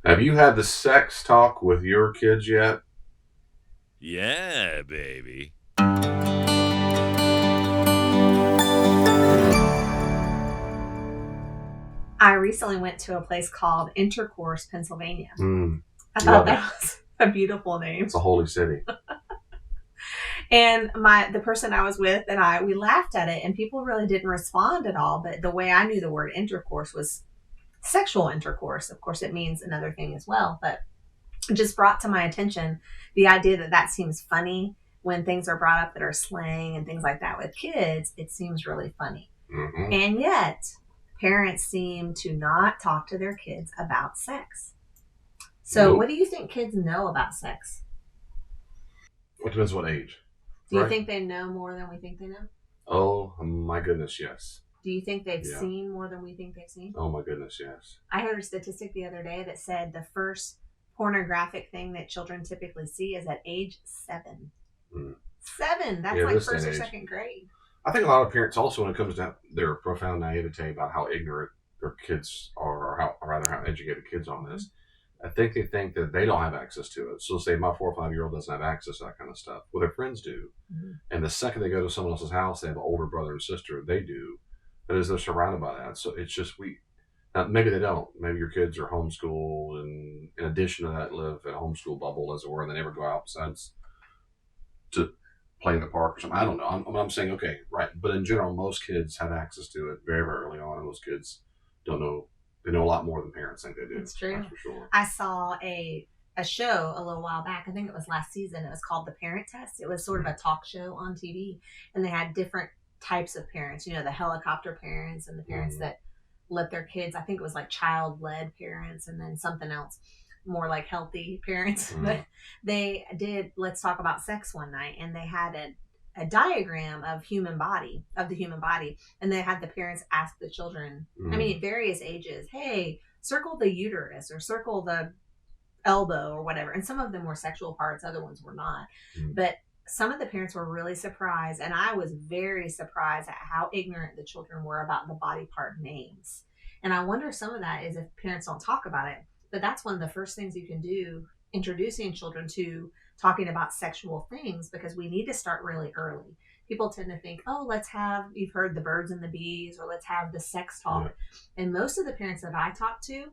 Have you had the sex talk with your kids yet? Yeah, baby. I recently went to a place called Intercourse, Pennsylvania. Mm, I you thought love it. that was a beautiful name. It's a holy city. And the person I was with and we laughed at it, and people really didn't respond at all. But the way I knew the word intercourse was sexual intercourse. Of course, it means another thing as well, but it just brought to my attention the idea that that seems funny when things are brought up that are slang and things like that with kids. It seems really funny. Hmm. And yet, parents seem to not talk to their kids about sex. So, Nope. what do you think kids know about sex? It depends what age, Do you right? think they know more than we think they know? Oh my goodness, yes. Do you think they've Yeah. seen more than we think they've seen? Oh my goodness, yes. I heard a statistic the other day that said the first pornographic thing that children typically see is at age 7. Mm. 7! That's Yeah, like this day first and or age. second grade. I think a lot of parents also, when it comes to their profound naivete about how ignorant their kids are, or rather how educated kids on this, I think they think that they don't have access to it. So say my 4 or 5 year old doesn't have access to that kind of stuff. Well, their friends do. Mm-hmm. And the second they go to someone else's house, they have an older brother and sister. They do. That is, they're surrounded by that. So it's just maybe they don't. Maybe your kids are homeschooled, and in addition to that, live in a homeschool bubble, as it were, and they never go out besides to play in the park or something. I don't know. I'm saying, okay, right. But in general, most kids have access to it very, very early on, and most kids don't know. They know a lot more than parents think they do. It's true. That's for sure. I saw a show a little while back. I think it was last season. It was called The Parent Test. It was sort of a talk show on TV, and they had different types of parents. You know, the helicopter parents and the parents Mhm. that let their kids. I think it was like child led parents, and then something else more like healthy parents. Mhm. But they did Let's Talk About Sex one night, and they had a diagram of the human body, and they had the parents ask the children, I Mhm. mean, at various ages, hey, circle the uterus or circle the elbow or whatever. And some of them were sexual parts, other ones were not. Mhm. But some of the parents were really surprised, and I was very surprised at how ignorant the children were about the body part names. And I wonder, some of that is if parents don't talk about it. But that's one of the first things you can do, introducing children to talking about sexual things, because we need to start really early. People tend to think, oh, you've heard the birds and the bees, or let's have the sex talk. Yeah. And most of the parents that I talk to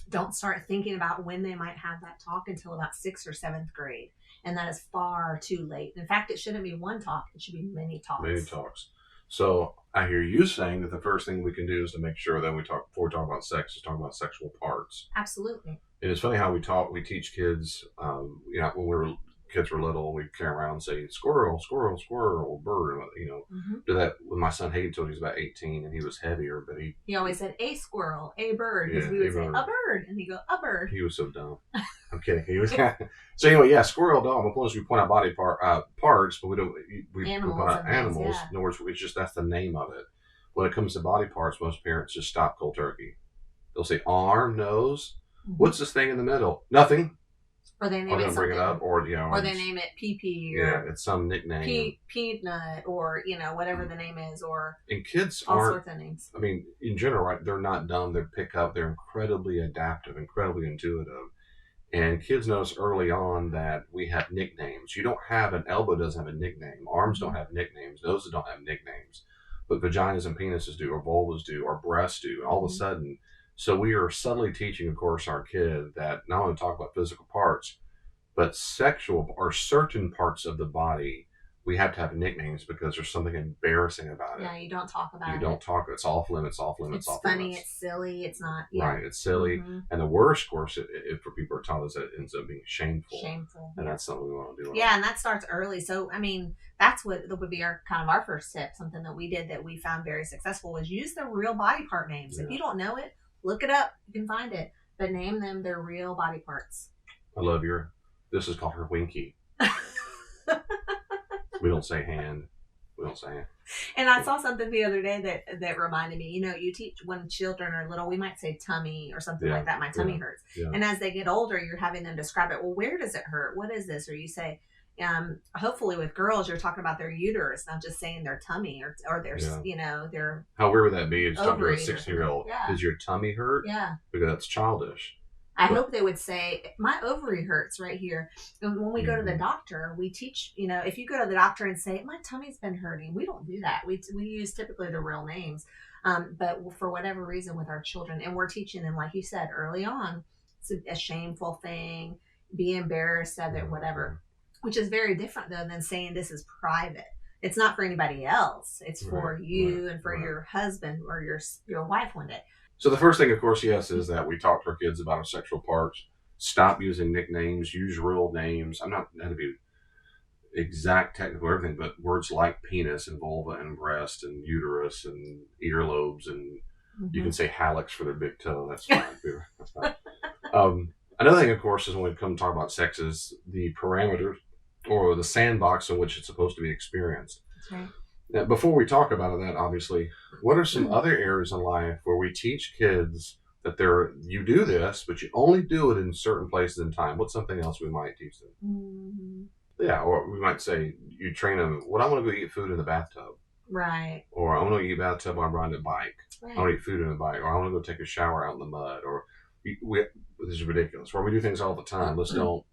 don't start thinking about when they might have that talk until about sixth or seventh grade. And that is far too late. In fact, it shouldn't be one talk, it should be many talks. Many talks. So I hear you saying that the first thing we can do is to make sure that before we talk about sex, is talk about sexual parts. Absolutely. And it's funny how we teach kids, when kids were little, we'd carry around and say, squirrel, squirrel, squirrel, bird, Mm-hmm. do that with my son Hayden until he was about 18, and he was heavier, but He always said a squirrel, a bird, because Yeah, we would a say bird. a bird, and he'd go a bird. he was so dumb. I'm kidding. He was so anyway, yeah, squirrel, dog. Of course, we point out parts, but we don't. We Animals point out and things, animals. yeah. In other words, it's just that's the name of it. When it comes to body parts, most parents just stop cold turkey. They'll say arm, nose. Mhm. What's this thing in the middle? Nothing. Or they Or name they it don't bring it something, up, or or they name it pee yeah, or it's some nickname. peanut, or whatever the name is, or And kids all aren't. sorts of names. I mean, in general, right? They're not dumb. They pick up. They're incredibly adaptive, incredibly intuitive. And kids notice early on that we have nicknames. You don't have an elbow doesn't have a nickname. Arms don't have nicknames. Noses don't have nicknames. But vaginas and penises do, or vulvas do, or breasts do. And all of a sudden, so we are subtly teaching, of course, our kid that not only talk about physical parts, but sexual or certain parts of the body, we have to have nicknames because there's something embarrassing about it. Yeah, you don't talk about it. You don't talk. It's off limits, off limits, It's off funny. limits. It's silly. It's not. Yeah. Right. It's silly. Mm-hmm. And the worst, of course, for people are taught is that it ends up being shameful. Shameful. And that's something we want to do. Yeah, and that starts early. So, I mean, that would be our kind of our first tip. Something that we did that we found very successful was use the real body part names. Yeah. If you don't know it, look it up. You can find it, but name them their real body parts. I love this is called her winky. We don't say hand. We don't say hand. And I saw something the other day that reminded me, you teach when children are little, we might say tummy or something like that. My tummy hurts. Yeah. And as they get older, you're having them describe it. Well, where does it hurt? What is this? Or you say, hopefully with girls, you're talking about their uterus, not just saying their tummy or their, their. How weird would that be? It's talking to a ovaries or 16-year-old. something. Yeah. Does your tummy hurt? Yeah. Because that's childish. I But- hope they would say, my ovary hurts right here. And when we go to the Mhm. doctor, we teach, if you go to the doctor and say, my tummy's been hurting, we don't do that. We use typically the real names. But for whatever reason with our children, and we're teaching them, like you said, early on, it's a shameful thing, be embarrassed of it, whatever, which is very different though than saying this is private. It's not for anybody else. It's for Right, you right, and for right. your husband or your wife one day. So the first thing, of course, yes, is that we talk to our kids about our sexual parts. Stop using nicknames. Use real names. I'm not going to be exact technical or everything, but words like penis and vulva and breast and uterus and earlobes, and you can say hallux for their big toe. That's fine. That's fine. Another thing, of course, is when we come to talk about sex is the parameters or the sandbox in which it's supposed to be experienced. That's right. Now, before we talk about that, obviously, what are some other areas in life where we teach kids that you do this, but you only do it in certain places and time? What's something else we might teach them? Mm-hmm. Yeah, or we might say you train them. Well, I want to go eat food in the bathtub, Right. or I want to eat bathtub while I'm riding a bike. Right. I want to eat food in the bike, or I want to go take a shower out in the mud. Or this is ridiculous. Where we do things all the time. Let's don't.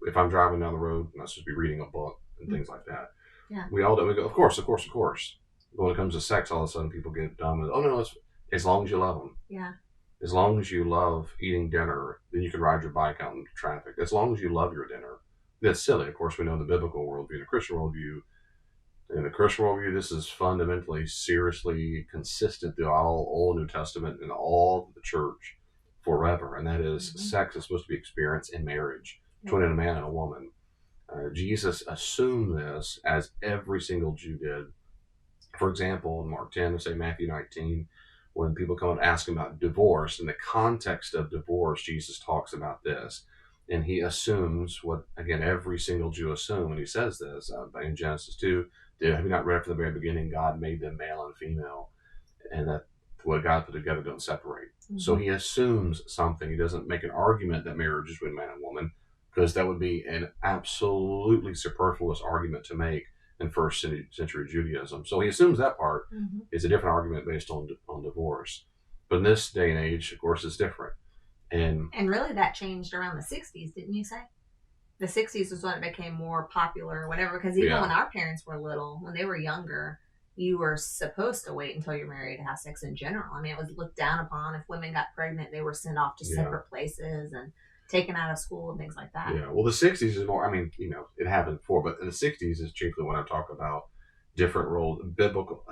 If I'm driving down the road, I'm not supposed to be reading a book and things like that. Yeah. We all do. We go, of course. But when it comes to sex, all of a sudden people get dumb. And, oh no, it's as long as you love them. Yeah. As long as you love eating dinner, then you can ride your bike out into traffic. As long as you love your dinner, that's silly. Of course, we know the biblical worldview, the Christian worldview. In the Christian worldview, this is fundamentally, seriously consistent through all Old New Testament and all the church forever, and that is sex is supposed to be experienced in marriage between a man and a woman. Jesus assumed this, as every single Jew did. For example, in Mark 10, or say Matthew 19, when people come and ask him about divorce, in the context of divorce, Jesus talks about this. And he assumes what, again, every single Jew assumes when he says this. In Genesis 2, have you not read from the very beginning, God made them male and female, and that what God put together don't separate. Mm-hmm. So he assumes something. He doesn't make an argument that marriage is between man and woman, because that would be an absolutely superfluous argument to make in first century Judaism. So he assumes that part is a different argument based on divorce. But in this day and age, of course, it's different. And really that changed around the 60s, didn't you say? The 60s was when it became more popular or whatever, because even when our parents were little, when they were younger, you were supposed to wait until you're married to have sex in general. I mean, it was looked down upon. If women got pregnant, they were sent off to separate places and taken out of school and things like that. Yeah, well, the 60s is more, I mean, it happened before, but in the 60s is chiefly when I talk about different roles, biblical,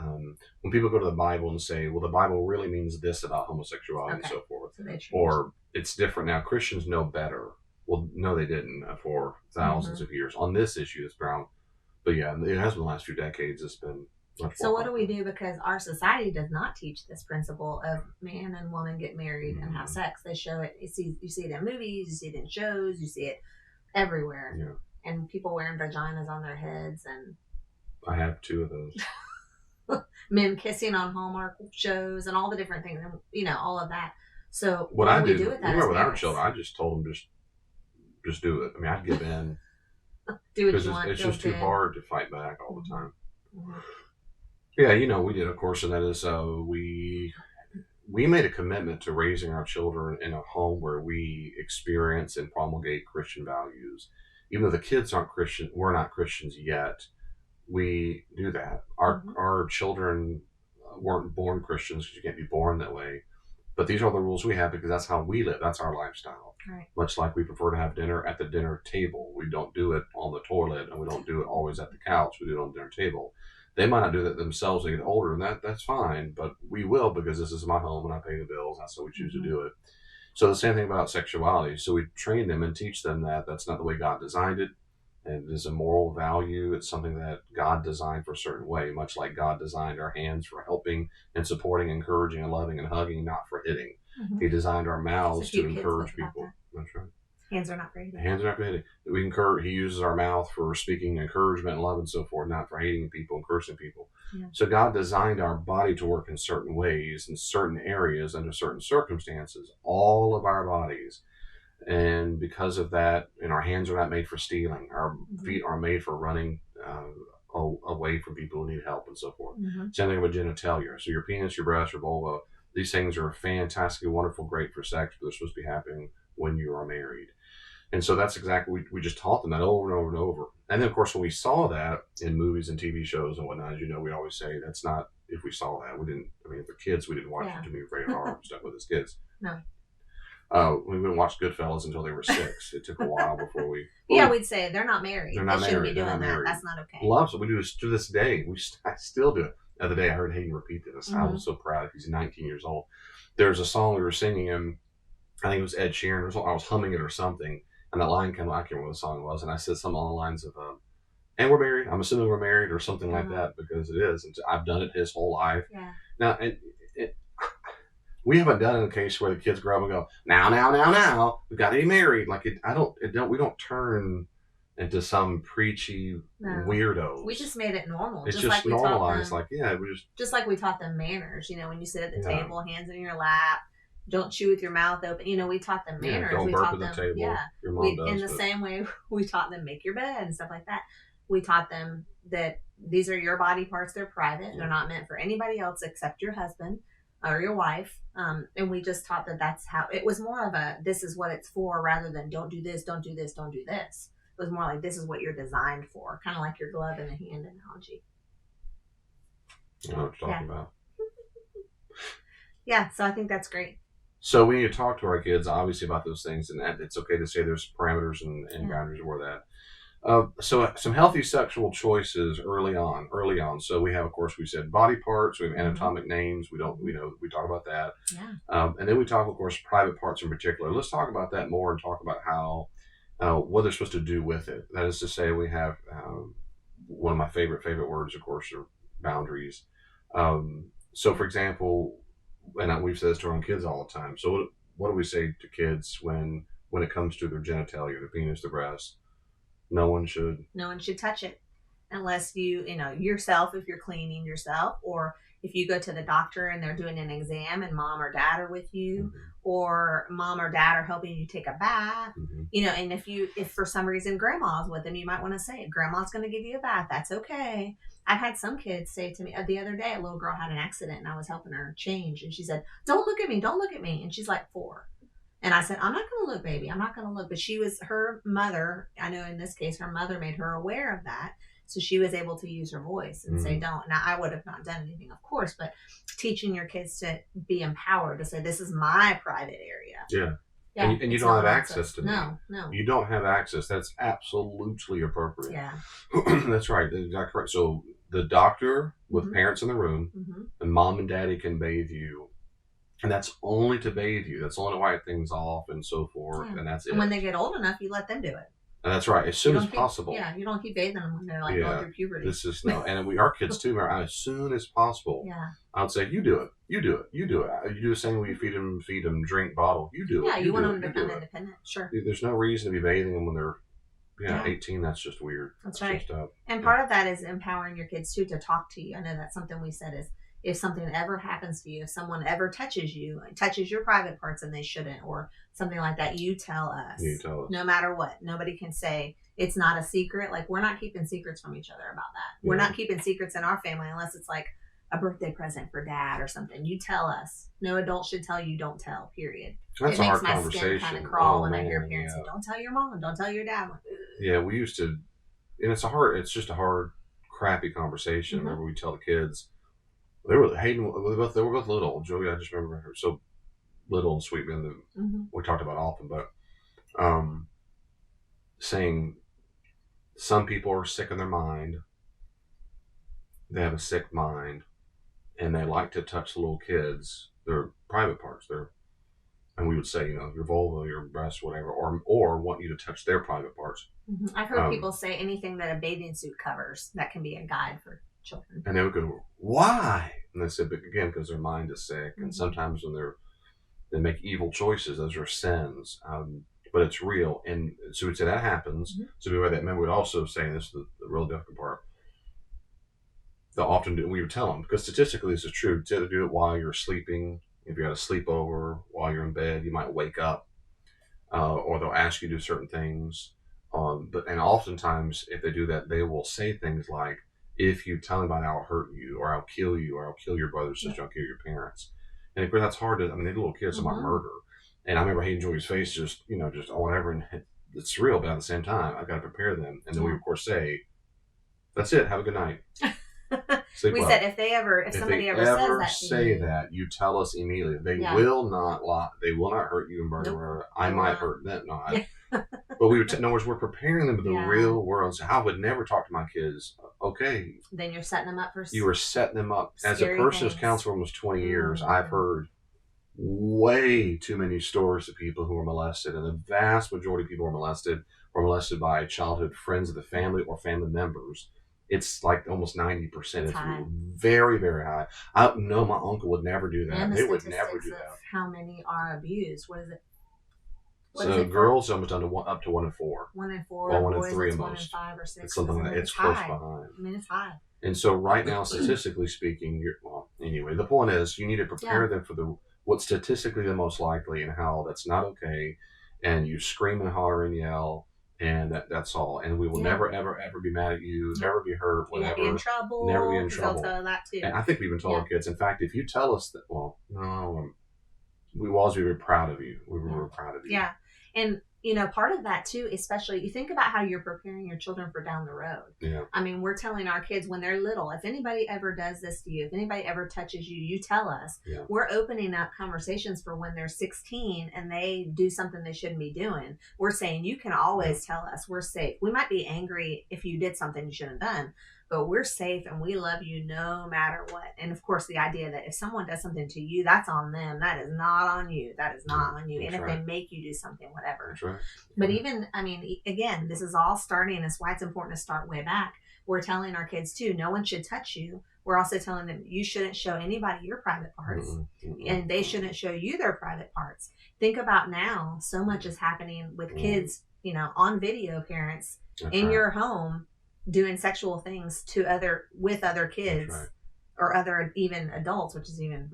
when people go to the Bible and say, well, the Bible really means this about homosexuality and so forth. So or it's different now. Christians know better. Well, no, they didn't for thousands of years on this issue, this ground. But yeah, it has been the last few decades. It's been much so more what popular. do we do? Because our society does not teach this principle of man and woman get married and have sex. They show it. You see it in movies. You see it in shows. You see it everywhere. Yeah. And people wearing vaginas on their heads, and I have 2 of those. Men kissing on Hallmark shows and all the different things, and all of that. So what I do with that? With our children, I just told them just do it. I mean, I'd give in. Do what you want. It's just too hard to fight back all the time. Mm-hmm. Yeah, we did, of course, and that is we made a commitment to raising our children in a home where we experience and promulgate Christian values. Even though the kids aren't Christian, we're not Christians yet, we do that. Our children weren't born Christians, because you can't be born that way. But these are the rules we have because that's how we live. That's our lifestyle. Right. Much like we prefer to have dinner at the dinner table. We don't do it on the toilet, and we don't do it always at the couch. We do it on the dinner table. They might not do that themselves as they get older, and that's fine. But we will, because this is my home and I pay the bills. That's how we choose to do it. So the same thing about sexuality. So we train them and teach them that that's not the way God designed it. And it is a moral value. It's something that God designed for a certain way, much like God designed our hands for helping and supporting, encouraging and loving and hugging, not for hitting. He designed our mouths to encourage people. That's right. Hands are not for hitting. Hands are not for hitting. He uses our mouth for speaking encouragement and love and so forth, not for hating people and cursing people. Yeah. So God designed our body to work in certain ways, in certain areas, under certain circumstances, all of our bodies. And because of that, our hands are not made for stealing. Our feet are made for running away from people who need help and so forth. Same thing with genitalia. So your penis, your breast, your vulva, These things are fantastically wonderful, great for sex, but they're supposed to be happening when you are married. And so that's exactly, we just taught them that over and over and over. And then, of course, when we saw that in movies and TV shows and whatnot, as you know, we always say that's not, if we saw that, we didn't, I mean, if they're kids, we didn't watch Yeah. too many rated R stuff with his kids. No. We wouldn't watch Goodfellas until they were 6. It took a while before we. Yeah, we'd say they're not married. They're not they shouldn't married. be They're doing not that. married. That's not okay. Loves it. We do this to this day. I still do it. The other day, I heard Hayden repeat this. I Mhm. was so proud. He's 19 years old. There's a song we were singing, and I think it was Ed Sheeran. I was humming it or something, and that line came. I can't remember what the song was, and I said something along the lines of, "And we're married. I'm assuming we're married," or something like that, because it is. And I've done it his whole life. Yeah. Now, we haven't done it in a case where the kids grow up and go, now, we got to be married. Like we don't turn into some preachy No. weirdos. We just made it normal. It's just just like we taught normalized. them. Like, yeah, we Just like we taught them manners. When you sit at the Yeah. table, hands in your lap, don't chew with your mouth open. We taught them manners. don't we burp taught at the them, table. yeah. Your mom does. In the same way, we taught them make your bed and stuff like that. We taught them that these are your body parts. They're private. They're not meant for anybody else except your husband or your wife. And we just taught that that's how it was more of a, this is what it's for, rather than don't do this, don't do this, don't do this. It was more like, this is what you're designed for. Kind of like your glove in the hand analogy. You know what you're talking about. Yeah. So I think that's great. So we need to talk to our kids, obviously, about those things, and that it's okay to say there's parameters and Yeah. boundaries for that. So some healthy sexual choices early on. So we have, of course, we said body parts, we have anatomic names. We talk about that. Yeah. And then we talk, of course, private parts in particular. Let's talk about that more and talk about how, what they're supposed to do with it. That is to say, we have, one of my favorite words, of course, are boundaries. So for example, and we've said this to our own kids all the time. So what do we say to kids when it comes to their genitalia, the penis, the breast? No one should touch it unless yourself, if you're cleaning yourself, or if you go to the doctor and they're doing an exam and mom or dad are with you, or mom or dad are helping you take a bath, and if for some reason grandma's with them, you might want to say, grandma's going to give you a bath. That's okay. I've had some kids say to me the other day, a little girl had an accident and I was helping her change, and she said, don't look at me. And she's like 4. And I said, I'm not going to look, baby. I'm not going to look. But her mother, I know in this case, her mother made her aware of that. So she was able to use her voice and say, don't. Now, I would have not done anything, of course, but teaching your kids to be empowered, to say, this is my private area. Yeah. Yeah, and you don't have access to me. No. You don't have access. That's absolutely appropriate. Yeah. That's right. Exactly right. So the doctor with parents in the room, and mom and daddy can bathe you. And that's only to bathe you. That's only to wipe things off and so forth. Yeah. And that's it. And when they get old enough, you let them do it. And that's right. As soon as possible. Yeah. You don't keep bathing them when they're going through puberty. This is no. And our kids too, as soon as possible. Yeah. I would say, you do it. You do it. You do it. You do the same way you feed them drink bottle. You do it. Yeah. You want them to become independent. Sure. There's no reason to be bathing them when they're 18. That's just weird. That's right. And part of that is empowering your kids too, to talk to you. I know that's something we said is, if something ever happens to you, if someone ever touches your private parts and they shouldn't, or something like that, you tell us. No matter what. Nobody can say it's not a secret. Like, we're not keeping secrets from each other about that. Yeah. We're not keeping secrets in our family unless it's like a birthday present for dad or something. You tell us. No adult should tell you, don't tell, period. That's it a makes hard my conversation. skin kind of crawl when I hear parents say, don't tell your mom, don't tell your dad. Yeah, we used to, and it's just a hard, crappy conversation. Whenever we tell the kids, they were both little. Joey, I just remember her so little and sweet, and we talked about often, but saying some people are sick in their mind. They have a sick mind, and they like to touch the little kids, their private parts, and we would say, your vulva, your breast, whatever, or want you to touch their private parts. I've heard people say anything that a bathing suit covers, that can be a guide for children. And they would go, why? And they said, but again, because their mind is sick. And sometimes when they make evil choices, those are sins. But it's real. And so we'd say that happens. So we read that. Remember, we'd also say, this is the real difficult part. They'll often do, we would tell them, because statistically this is true, to do it while you're sleeping. If you had a sleepover while you're in bed, you might wake up, or they'll ask you to do certain things. And oftentimes, if they do that, they will say things like, if you tell anybody, I'll hurt you, or I'll kill you, or I'll kill your brother, sister, I'll kill your parents. And of course, that's hard to. I mean, they're little kids about Mhm. murder, and I remember Hayden Joy's face, just just whatever, and it's surreal, but at the same time, I've got to prepare them, and then we Yeah. of course say, "That's it. Have a good night. Sleep We well." said if If somebody they ever says ever that to say you, that, you tell us immediately. They Yeah. will not lie. They will not hurt you and Nope, murder. I they will might not. hurt them not. Yeah. But we would. In other words, we're preparing them for the Yeah. real world. So I would never talk to my kids. Okay, then you're setting them up for you were setting them up. As a Scary person who's things. counseled for almost 20 years, Mhm. I've heard way too many stories of people who were molested, and the vast majority of people who were molested by childhood friends of the family or family members. It's like almost 90%. It's It's high. very, very high. I no, my uncle would never do that. And the They would never statistics do of that. how many are abused. What is it? What is So it for? girls almost up to 1 in 4. 1 in 4. Well, 1 in boys, 3 it's at 1 in most. 5 or 6. It's something I like mean, that. It's close high. behind. I mean, it's high. And so right now, statistically speaking, anyway, the point is you need to prepare them for what's statistically the most likely and how that's not okay. And you scream and holler and yell, and that's all. And we will Yeah. never, ever, ever be mad at you, never be hurt, You won't whatever. be in trouble. Never be in 'cause trouble. They'll tell that too. And I think we even tell Yeah. our kids, in fact, if you tell us that, well, no, we will always be very proud of you. We were Yeah. very proud of you. Yeah. And, part of that too, especially you think about how you're preparing your children for down the road. Yeah. I mean, we're telling our kids when they're little, if anybody ever does this to you, if anybody ever touches you, you tell us. Yeah. We're opening up conversations for when they're 16 and they do something they shouldn't be doing. We're saying, you can always tell us. We're safe. We might be angry if you did something you shouldn't have done, but we're safe and we love you no matter what. And of course, the idea that if someone does something to you, that's on them. That is not on you. That is not on you. That's And if right. they make you do something, whatever. That's right. But even, I mean, again, this is all starting. That's why it's important to start way back. We're telling our kids too, no one should touch you. We're also telling them you shouldn't show anybody your private parts, and they shouldn't show you their private parts. Think about now, so much is happening with kids, on video, parents That's in right. your home doing sexual things with other kids. That's right. Or other even adults, which is even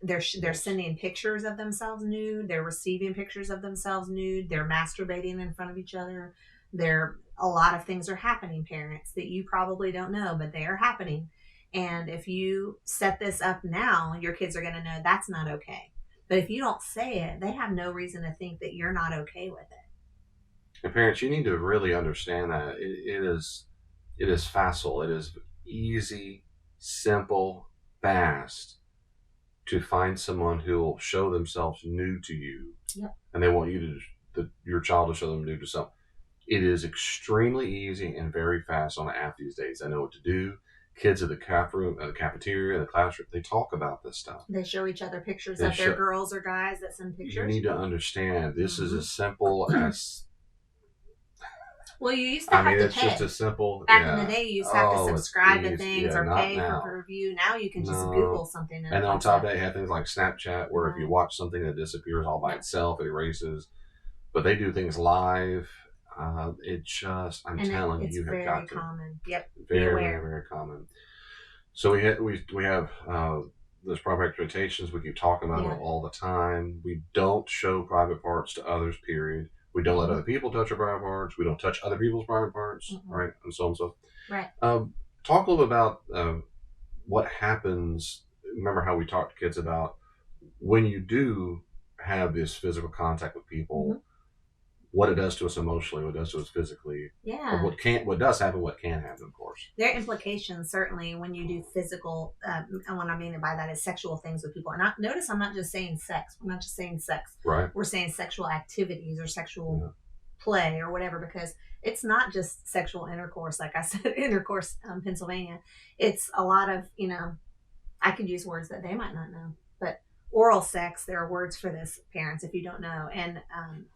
they're sending pictures of themselves nude. They're receiving pictures of themselves nude. They're masturbating in front of each other. A lot of things are happening, parents, that you probably don't know, but they are happening. And if you set this up now, your kids are going to know that's not okay. But if you don't say it, they have no reason to think that you're not okay with it. And parents, you need to really understand that it is facile. It is easy, simple, fast to find someone who will show themselves nude to you. Yep. And they want you your child to show them nude to someone. It is extremely easy and very fast on the app these days. I know what to do. Kids at the cafeteria, the classroom, they talk about this stuff. They show each other pictures They of their show- girls or guys that send pictures. You need to understand this is as simple as. Well, you used to have to it's pay. just as simple. Back in the day, you used to have to it's subscribe to easy. things or not pay now. for review. Now you can just No. Google something. And then on top of that, you have things like Snapchat, where if Mhm. you watch something that disappears all by Yeah. itself, it erases. But they do things live. I'm telling it's you, have very got to. common. Yep. Very, aware. very, very common. So we have those private expectations. We keep talking about Yeah. it all the time. We don't show private parts to others. Period. We don't let other people touch our private parts. We don't touch other people's private parts. Mhm. Right, and so on and so. Right. Talk a little bit about what happens. Remember how we talked to kids about when you do have this physical contact with people, Mhm. what it does to us emotionally, what it does to us physically, Yeah. or what does happen, what can happen, of course. There are implications, certainly, when you do physical, and what I mean by that is sexual things with people. And notice I'm not just saying sex. We're not just saying sex. Right. We're saying sexual activities or sexual Yeah. play or whatever, because it's not just sexual intercourse. Like I said, intercourse, Pennsylvania. It's a lot of, I could use words that they might not know, but oral sex, there are words for this, parents, if you don't know, and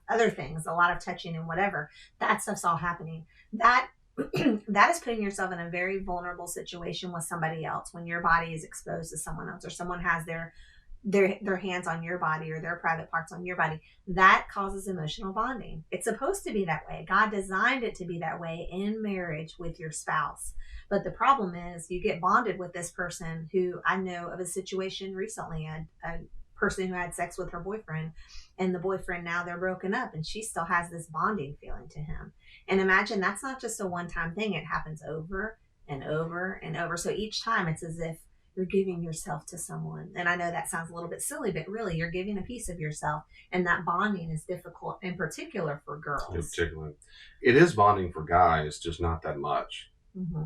other things, a lot of touching and whatever. That stuff's all happening. That is putting yourself in a very vulnerable situation with somebody else when your body is exposed to someone else, or someone has their hands on your body or their private parts on your body. That causes emotional bonding. It's supposed to be that way. God designed it to be that way in marriage with your spouse. But the problem is you get bonded with this person who, I know of a situation recently, a person who had sex with her boyfriend, and the boyfriend, now they're broken up, and she still has this bonding feeling to him. And imagine that's not just a one-time thing. It happens over and over and over. So each time it's as if you're giving yourself to someone. And I know that sounds a little bit silly, but really you're giving a piece of yourself. And that bonding is difficult, in particular for In girls. particular, it is bonding for guys, just not that much. Hmm.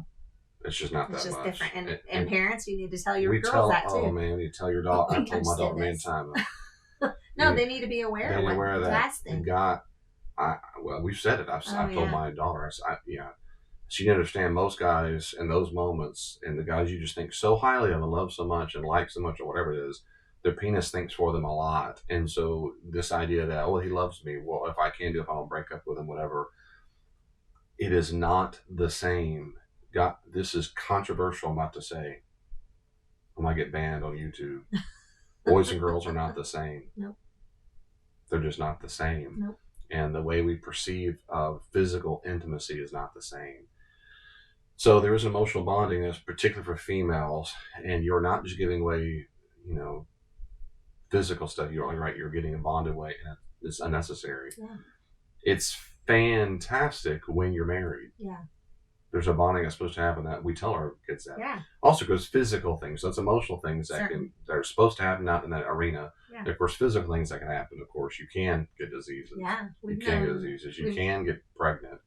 It's just not It's that just much. different. And parents, you need to tell your we girls tell, that oh too. man, you tell your daughter. I told my Understand daughter many this. times. No, Yeah. they need to be aware They're of aware of what that. God's thinking. Well, we've said it. I've told yeah. my daughter. She didn't understand most guys in those moments, and the guys you just think so highly of and love so much and like so much or whatever it is, their penis thinks for them a lot. And so this idea that, oh, he loves me. Well, if I can do, if I don't break up with him, whatever. It is not the same. God, this is controversial. I'm about to say. I might get banned on YouTube. Boys and girls are not the same. Nope. They're just not the same. Nope. And the way we perceive of physical intimacy is not the same. So there is emotional bonding that's particular for females, and you're not just giving away, physical stuff. You're only right. You're getting a bonded way, and it's unnecessary. Yeah. It's fantastic when you're married. Yeah. There's a bonding that's supposed to happen that we tell our kids that. Yeah. Also, goes physical things. So it's emotional things that Certain. that are supposed to happen out in that arena. Yeah. And of course, physical things that can happen. Of course, you can get diseases. Yeah. You can get diseases. You can get pregnant.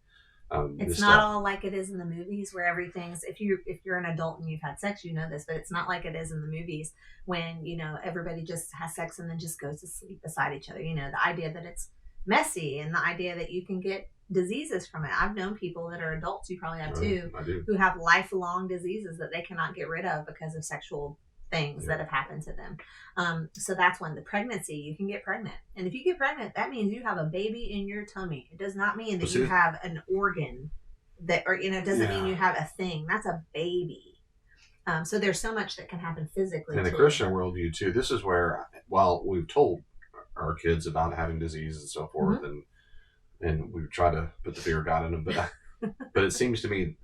It's not all like it is in the movies where everything's, if you're an adult and you've had sex, you know this, but it's not like it is in the movies when, everybody just has sex and then just goes to sleep beside each other. The idea that it's messy and the idea that you can get diseases from it. I've known people that are adults, you probably have too, I do. who have lifelong diseases that they cannot get rid of because of sexual things that have happened to them. So that's when the pregnancy, you can get pregnant. And if you get pregnant, that means you have a baby in your tummy. It does not mean that you have an organ it doesn't mean you have a thing. That's a baby. So there's so much that can happen physically. In the Christian worldview too, this is where, while we've told our kids about having disease and so forth, and we try to put the fear of God in them, but it seems to me,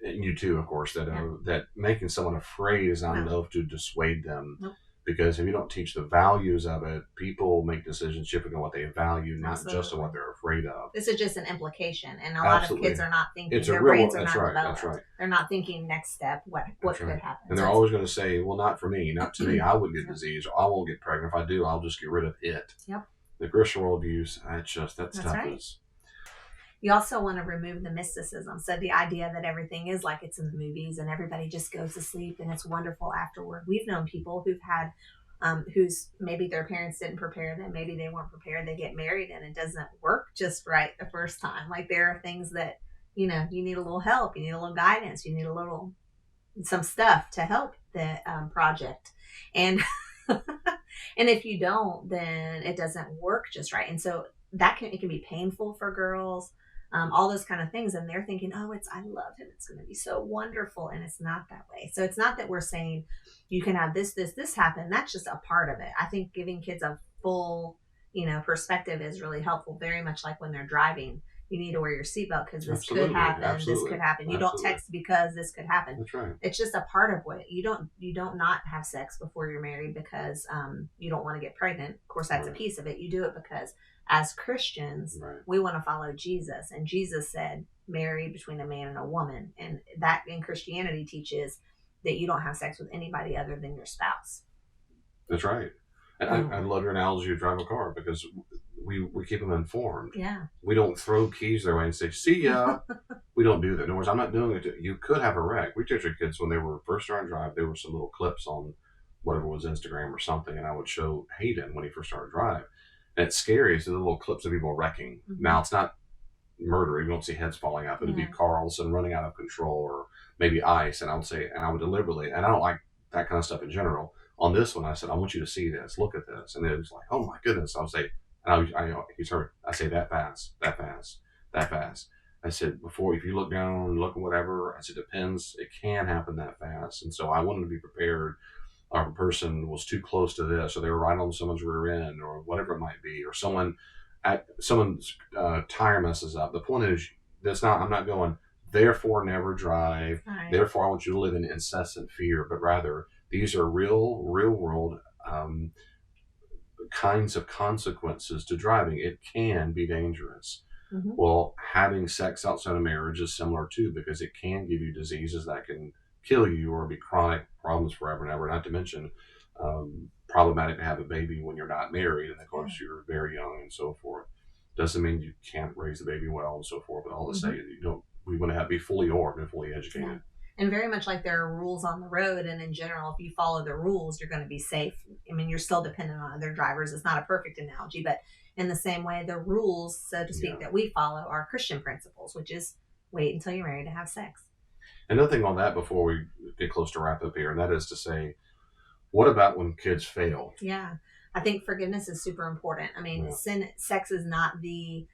and you too, of course, that making someone afraid is not enough to dissuade them. Nope. Because if you don't teach the values of it, people make decisions shifting on what they value, not just on what they're afraid of. This is just an implication, and a lot of kids are not thinking. Their brains are not right, developed. that's right. They're not thinking next step. What could happen? And they're always going to say, "Well, not for me, not to me. I wouldn't get disease, or I won't get pregnant. If I do, I'll just get rid of it." Yep. The Christian worldviews, that stuff right. is. You also want to remove the mysticism. So the idea that everything is like it's in the movies and everybody just goes to sleep and it's wonderful afterward. We've known people who've had, whose maybe their parents didn't prepare them. Maybe they weren't prepared. They get married and it doesn't work just right the first time. Like there are things that, you need a little help. You need a little guidance. You need some stuff to help the project. And, and if you don't, then it doesn't work just right. And so it can be painful for girls. All those kind of things. And they're thinking, oh, I love him. It's going to be so wonderful. And it's not that way. So it's not that we're saying you can have this happen. That's just a part of it. I think giving kids a full, perspective is really helpful. Very much like when they're driving, you need to wear your seatbelt because this could happen. This could happen. You don't text because this could happen. That's right. It's just a part of what you don't not have sex before you're married because you don't want to get pregnant. Of course, that's a piece of it. You do it because as Christians, we want to follow Jesus. And Jesus said, marry between a man and a woman. And that in Christianity teaches that you don't have sex with anybody other than your spouse. That's right. And I love your analogy of driving a car because we keep them informed. Yeah. We don't throw keys their way and say, see ya. We don't do that. In other words, I'm not doing it. You could have a wreck. We teach our kids when they were first starting to drive, there were some little clips on whatever was Instagram or something. And I would show Hayden when he first started to drive. And it's scary. So the little clips of people wrecking. Mm-hmm. Now, it's not murder. You don't see heads falling out. But it'd be car all of a sudden running out of control or maybe ice. And I would deliberately, and I don't like that kind of stuff in general. On this one, I said, I want you to see this. Look at this. And it was like, oh my goodness. I would say, he's heard, I say that fast. I said, before, if you look down, look at whatever, I said, depends. It can happen that fast. And so I wanted to be prepared. Or a person was too close to this, or they were right on someone's rear end, or whatever it might be, or someone's tire messes up. The point is, I'm not going, therefore never drive, right. Therefore I want you to live in incessant fear, but rather these are real world kinds of consequences to driving. It can be dangerous. Mm-hmm. Well, having sex outside of marriage is similar too, because it can give you diseases that can kill you or be chronic problems forever and ever. Not to mention, problematic to have a baby when you're not married, and of course you're very young and so forth. Doesn't mean you can't raise the baby well and so forth, but all to say that we want to be fully orbed and fully educated. Yeah. And very much like there are rules on the road, and in general, if you follow the rules, you're going to be safe. I mean, you're still dependent on other drivers. It's not a perfect analogy, but in the same way, the rules, so to speak, that we follow are Christian principles, which is wait until you're married to have sex. Another thing on that before we get close to wrap up here, and that is to say, what about when kids fail? Yeah, I think forgiveness is super important. I mean, sex is not the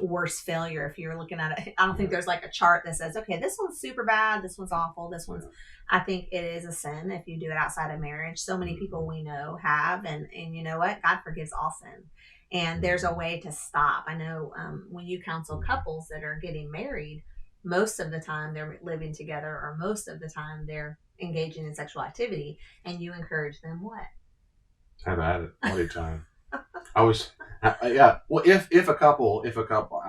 worst failure. If you're looking at it, I don't think there's like a chart that says, okay, this one's super bad, this one's awful, this one's. I think it is a sin if you do it outside of marriage. So many people we know have, and you know what? God forgives all sin, and there's a way to stop. I know when you counsel couples that are getting married, most of the time they're living together, or most of the time they're engaging in sexual activity, and you encourage them what? Have at it, party time. Yeah. Well, if a couple,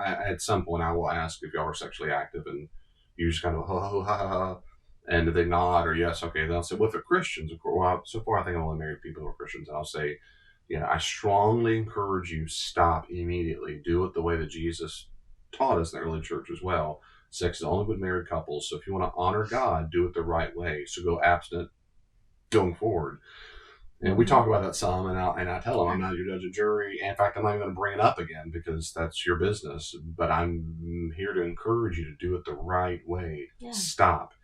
at some point I will ask if y'all are sexually active, and you just kind of ho ha ha ha, and if they nod or yes, okay, then I'll say, well, if they're Christians, of course. Well, so far I think I've only married people who are Christians, and I'll say, yeah, I strongly encourage you stop immediately. Do it the way that Jesus taught us in the early church as well. Sex is only with married couples, so if you want to honor God, do it the right way. So go abstinent going forward. And we talk about that some, and I tell them I'm not your judge and jury. In fact, I'm not even going to bring it up again because that's your business. But I'm here to encourage you to do it the right way. Yeah. Stop.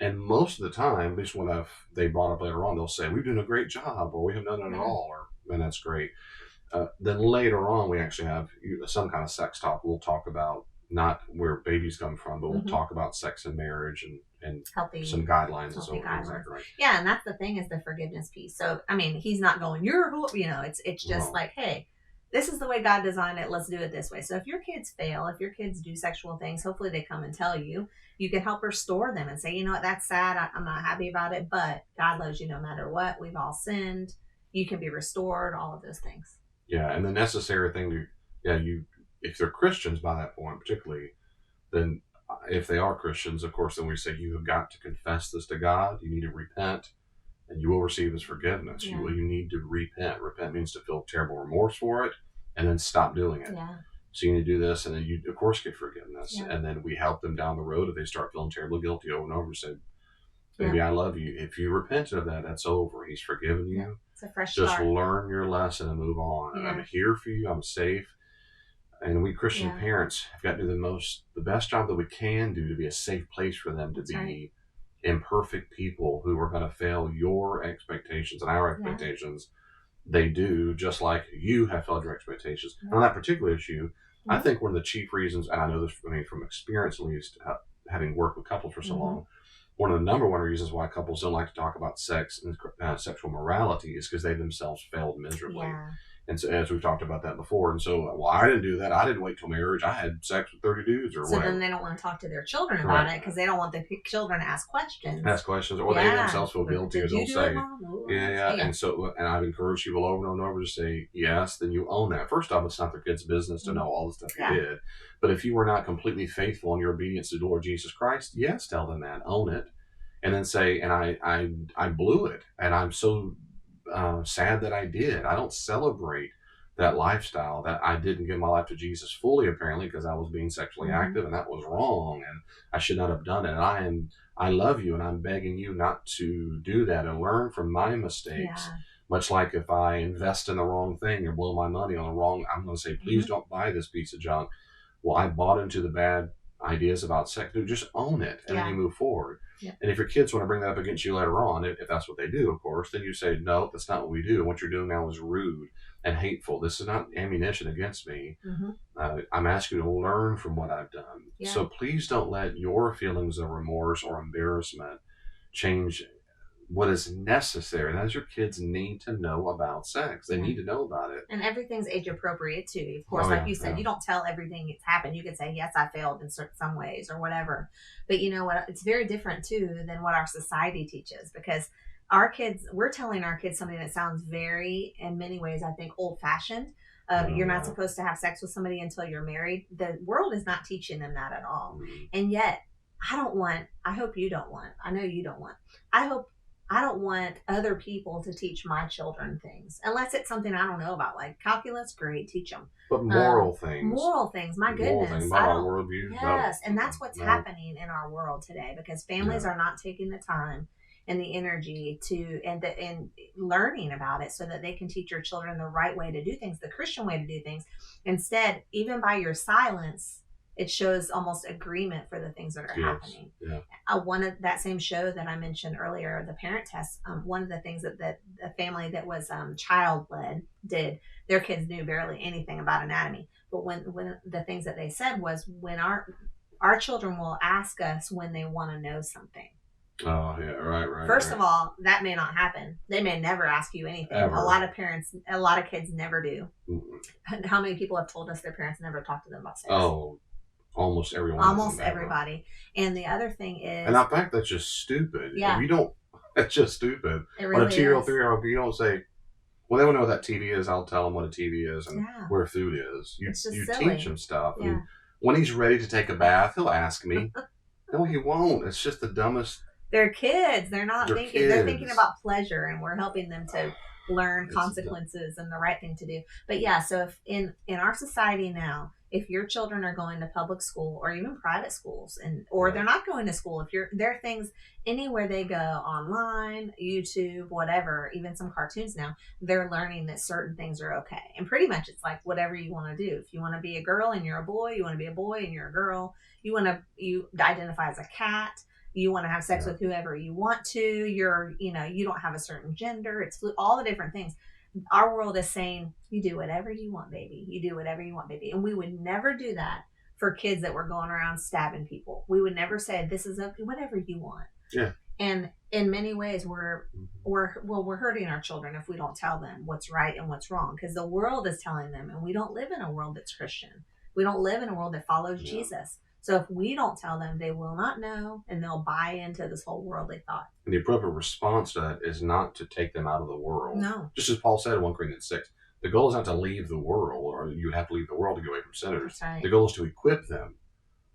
And most of the time, at least when they brought up later on, they'll say, we're doing a great job, or we haven't done it at all, and that's great. Then later on, we actually have some kind of sex talk. We'll talk about not where babies come from, but we'll talk about sex and marriage and healthy, some guidelines and so on. Exactly right. Yeah, and that's the thing is the forgiveness piece. So, I mean, he's not going, you're who, it's just like, hey, this is the way God designed it. Let's do it this way. So if your kids fail, if your kids do sexual things, hopefully they come and tell you. You can help restore them and say, you know what, that's sad. I'm not happy about it, but God loves you no matter what. We've all sinned. You can be restored, all of those things. Yeah, and the necessary thing if they're Christians by that point particularly, then if they are Christians, of course, then we say you have got to confess this to God. You need to repent, and you will receive His forgiveness. Yeah. You need to repent. Repent means to feel terrible remorse for it, and then stop doing it. Yeah. So you need to do this, and then you, of course, get forgiveness. Yeah. And then we help them down the road if they start feeling terribly guilty over and over. Say, baby, I love you. If you repent of that, that's over. He's forgiven you. Yeah. It's a fresh Just start. Learn your lesson and move on. Yeah. I'm here for you. I'm safe. And we Christian parents have got to do the best job that we can do to be a safe place for them to be imperfect people who are going to fail your expectations and our expectations. They do, just like you have failed your expectations. And on that particular issue, I think one of the chief reasons, and I know this from experience at least, having worked with couples for so long, one of the number one reasons why couples don't like to talk about sex and sexual morality is because they themselves failed miserably. Yeah. And so, as we've talked about that before, and so, well, I didn't do that. I didn't wait till marriage. I had sex with 30 dudes or whatever. So then they don't want to talk to their children about it because they don't want the children to ask questions. Or they themselves feel guilty, or they'll say, And I've encouraged people over and over to say, yes, then you own that. First off, it's not their kid's business to know all the stuff you did. But if you were not completely faithful in your obedience to the Lord Jesus Christ, yes, tell them that. Own it. And then say, and I blew it. And I'm so sad that I did. I don't celebrate that lifestyle, that I didn't give my life to Jesus fully, apparently, because I was being sexually active, and that was wrong, and I should not have done it. And I love you, and I'm begging you not to do that and learn from my mistakes. Yeah. Much like if I invest in the wrong thing or blow my money on the wrong, I'm going to say, please don't buy this piece of junk. Well, I bought into the bad ideas about sex. Dude, just own it, and then you move forward. Yeah. And if your kids want to bring that up against you later on, if that's what they do, of course, then you say, no, that's not what we do. And what you're doing now is rude and hateful. This is not ammunition against me. I'm asking you to learn from what I've done. Yeah. So please don't let your feelings of remorse or embarrassment change what is necessary. And as your kids need to know about sex. They need to know about it. And everything's age appropriate too. Of course, you said, you don't tell everything that's happened. You could say, yes, I failed in some ways or whatever. But you know what? It's very different too than what our society teaches, because our kids, we're telling our kids something that sounds very, in many ways, I think, old fashioned. You're not supposed to have sex with somebody until you're married. The world is not teaching them that at all. And yet, I hope you don't want, I know you don't want, I hope, I don't want other people to teach my children things unless it's something I don't know about, like calculus. Great, teach them. But moral things. Moral things. My Moral goodness, things I about our don't. worldview. Yes, No. and that's what's No. happening in our world today because families No. are not taking the time and the energy to and learning about it so that they can teach your children the right way to do things, the Christian way to do things. Instead, even by your silence, it shows almost agreement for the things that are Yes. happening. Yeah. One of that same show that I mentioned earlier, the Parent Test. One of the things that the family that was child led did, their kids knew barely anything about anatomy. But when the things that they said was when our children will ask us when they want to know something. Oh yeah, right. First of all, that may not happen. They may never ask you anything. Ever. A lot of kids never do. Mm-mm. How many people have told us their parents never talked to them about sex? Oh, almost everyone. Almost everybody. And the other thing is, And I think that's just stupid. Yeah. If you don't, that's just stupid. it really On a 2-year-old, is. 3-year-old, you don't say, well, they want to know what that TV is. I'll tell them what a TV is and Yeah. where food is. You It's just you silly. teach him stuff. Yeah. And when he's ready to take a bath, he'll ask me. No, he won't. It's just the dumbest. They're kids. They're not They're thinking. They're thinking kids. about pleasure, and we're helping them to learn It's consequences and the right thing to do. But yeah, so if in our society now, if your children are going to public school or even private schools, or Right. they're not going to school, if there are things anywhere they go, online, YouTube, whatever, even some cartoons now, they're learning that certain things are okay. And pretty much it's like whatever you want to do. If you want to be a girl and you're a boy, you want to be a boy and you're a girl, you identify as a cat. You want to have sex Yeah. with whoever you want to. You don't have a certain gender. It's all the different things. Our world is saying, you do whatever you want, baby. You do whatever you want, baby. And we would never do that for kids that were going around stabbing people. We would never say, this is whatever you want. Yeah. And in many ways, we're hurting our children if we don't tell them what's right and what's wrong, because the world is telling them, and we don't live in a world that's Christian. We don't live in a world that follows Yeah. Jesus. So if we don't tell them, they will not know, and they'll buy into this whole worldly thought. And the appropriate response to that is not to take them out of the world. No, Just as Paul said in 1 Corinthians 6, the goal is not to leave the world, or you have to leave the world to get away from sinners. that's right. The goal is to equip them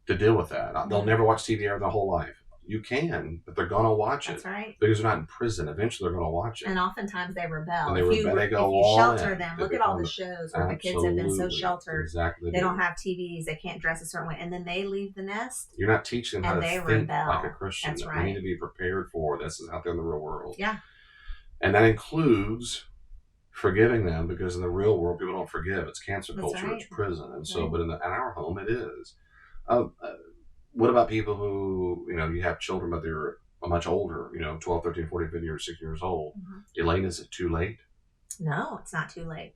to deal with that. They'll Yeah. never watch TV ever their whole life. You can, but they're going to watch That's it right. because they're not in prison. Eventually, they're going to watch it. And oftentimes they rebel. And they if you, rebel, they if go you all shelter in. them, They look at all the become- shows where the kids have been so Absolutely. sheltered. Exactly. They don't have TVs. They can't dress a certain way, and then they leave the nest. You're not teaching them how And to they think rebel. like a Christian. That's You right. need to be prepared for this is out there in the real world. Yeah. And that includes forgiving them, because in the real world, people don't forgive. It's cancel That's culture. right. It's prison. And so, Right. but in our home, it is. What about people who, you have children, but they're much older, 12, 13, 14, 15 years, 16 years old. Mhm. Elaine, is it too late? No, it's not too late.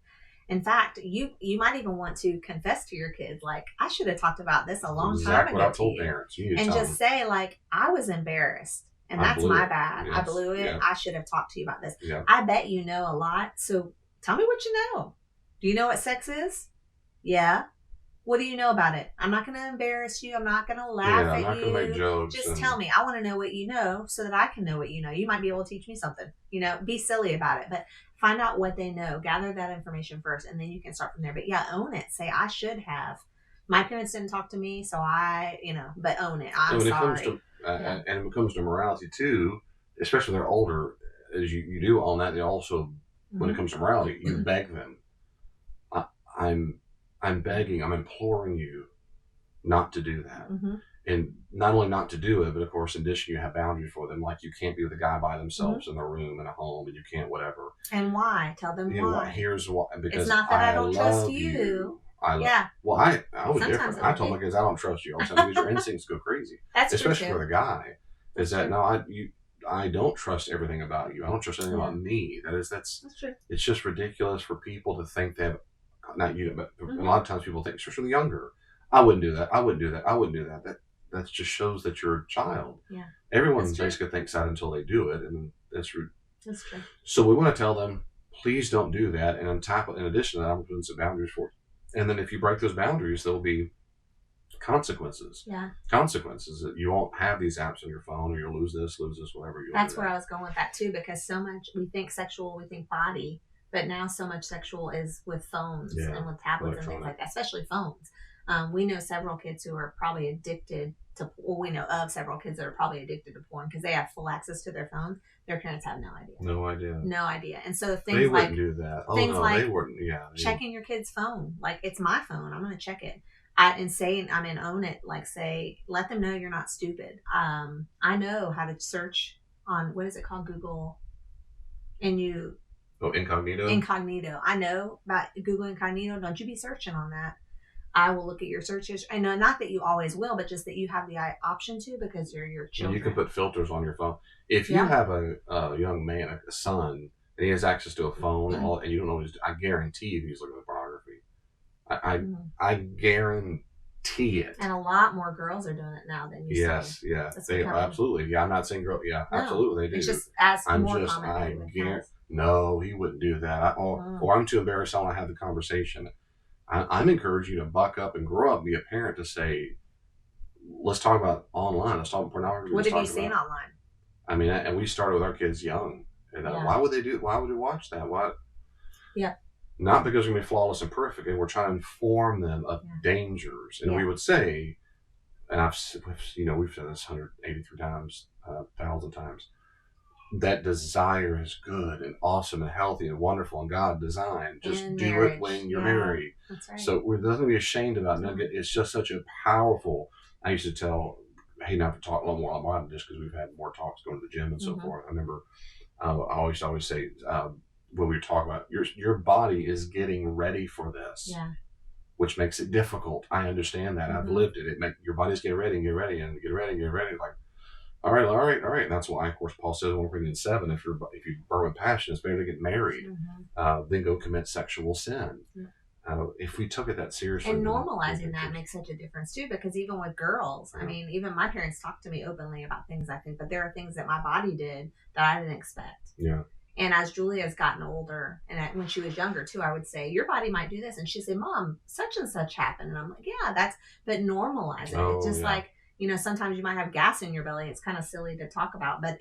In fact, you might even want to confess to your kids, like, I should have talked about this a long Exactly time what ago I've to told you. parents. You need to And tell just them. say, like, I was embarrassed. And I that's blew my it. bad. I Yes. blew it. Yeah. I should have talked to you about this. Yeah. I bet you know a lot. So tell me what you know. Do you know what sex is? Yeah. What do you know about it? I'm not going to embarrass you. I'm not going to laugh Yeah, I'm at not you. going to make jokes. Just and- tell me. I want to know what you know so that I can know what you know. You might be able to teach me something. Be silly about it, but find out what they know. Gather that information first, and then you can start from there. But yeah, own it. Say, I should have. My parents didn't talk to me, so but own it. I'm And when sorry. it comes to Yeah. and when it comes to morality too, especially when they're older, as you do own that, they also, when it Mhm. comes to morality, you beg them. I'm begging, I'm imploring you not to do that. Mhm. And not only not to do it, but of course, in addition, you have boundaries for them. Like you can't be with a guy by themselves Mm-hmm. in a room in a home, and you can't whatever. And why? Tell them You know, why. here's why. Because not that I don't trust love you. I Yeah, Well, I was Sometimes different. it I would told be. my kids, I don't trust you all the time because your instincts go crazy, that's especially true for too. the guy. Is That's that true. no, I don't trust everything about you. I don't trust anything Yeah. about me. That's That's true. it's just ridiculous for people to think they have, not you, but Mhm. a lot of times people think, especially the younger, I wouldn't do that. I wouldn't do that. I wouldn't do that. That just shows that you're a child. Yeah. Everyone That's true. basically thinks that until they do it, and that's rude. That's true. So we want to tell them, please don't do that. And in addition to that, I'm putting some boundaries for it. And then if you break those boundaries, there'll be consequences. Yeah. Consequences that you won't have these apps on your phone, or you'll lose this, whatever. That's where I was going with that too, because so much we think sexual, we think body, but now so much sexual is with phones Yeah, and with tablets and things electronic. like that, especially phones. We know several kids who are probably addicted to, well, we know of several kids that are probably addicted to porn because they have full access to their phones. Their parents have no idea. No idea. No idea. And so They things wouldn't like do that. Oh things no, like they wouldn't. Yeah. checking your kid's phone. Like, it's my phone. I'm going to check it. Own it. Like, say, let them know you're not stupid. I know how to search on, what is it called? Google. And incognito. I know about Google Incognito. Don't you be searching on that. I will look at your searches. I know, not that you always will, but just that you have the option to, because they're your children. And you can put filters on your phone. If you have a young man, a son, and he has access to a phone, and you don't know what he's doing, I guarantee you he's looking at pornography. I guarantee it. And a lot more girls are doing it now than you. Yes, yeah, they absolutely. Yeah, I'm not saying girl. Yeah, no, absolutely, they do. It's just as more common. No, he wouldn't do that. Or I'm too embarrassed. I want to have the conversation. I'm encouraging you to buck up and grow up, and be a parent to say, let's talk about online. Let's talk about pornography. What have you seen online? I mean, and we started with our kids young. And why would they do? Why would they watch that? Why? Yeah. Not because we're going to be flawless and perfect, and we're trying to inform them of dangers. And we would say, and we've said this 183 times, 1,000 times, that desire is good and awesome and healthy and wonderful and God designed. Just do it when you're married. That's right. So we're not going to be ashamed about it. It's just such a powerful. I used to tell Hayden, I have to talk a little more about it just because we've had more talks going to the gym and so forth. I remember I always say when we talk about your body is getting ready for this, which makes it difficult. I understand that. I've lived it. Your body's get ready. Like, all right. And that's why, of course, Paul says in 1 Corinthians 7, if you burn with passion, it's better to get married than go commit sexual sin. If we took it that seriously. And normalizing that makes such a difference too, because even with girls, I mean, even my parents talk to me openly about things, I think, but there are things that my body did that I didn't expect. Yeah. And as Julia's gotten older, and when she was younger too, I would say, your body might do this. And she'd say, Mom, such and such happened. And I'm like, yeah, but normalizing it. It's just like, sometimes you might have gas in your belly. It's kind of silly to talk about, but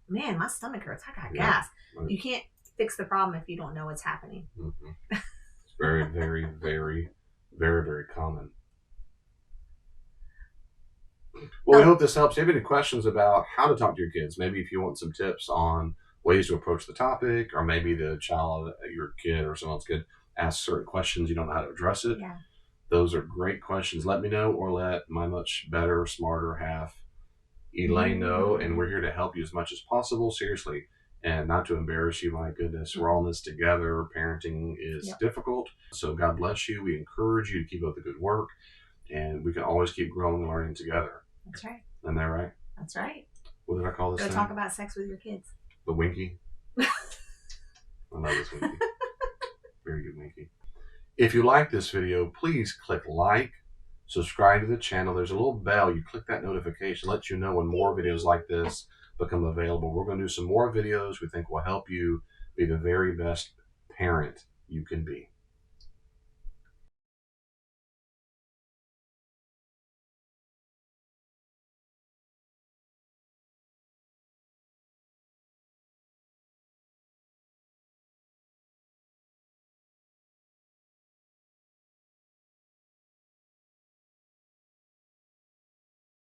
man, my stomach hurts. I got gas. Right. You can't fix the problem if you don't know what's happening. It's very, very, very, very, very common. Well, we hope this helps. If you have any questions about how to talk to your kids, maybe if you want some tips on ways to approach the topic, or maybe the child, your kid or someone else could ask certain questions, you don't know how to address it. Yeah. Those are great questions. Let me know, or let my much better, smarter half, Elaine, know, and we're here to help you as much as possible. Seriously, and not to embarrass you. My goodness, we're all in this together. Parenting is difficult, so God bless you. We encourage you to keep up the good work, and we can always keep growing and learning together. That's right. Isn't that right? That's right. What did I call this? Go talk about sex with your kids. The Winky. I love this Winky. Very good Winky. If you like this video, please click like, subscribe to the channel. There's a little bell. You click that notification, lets you know when more videos like this become available. We're going to do some more videos we think will help you be the very best parent you can be.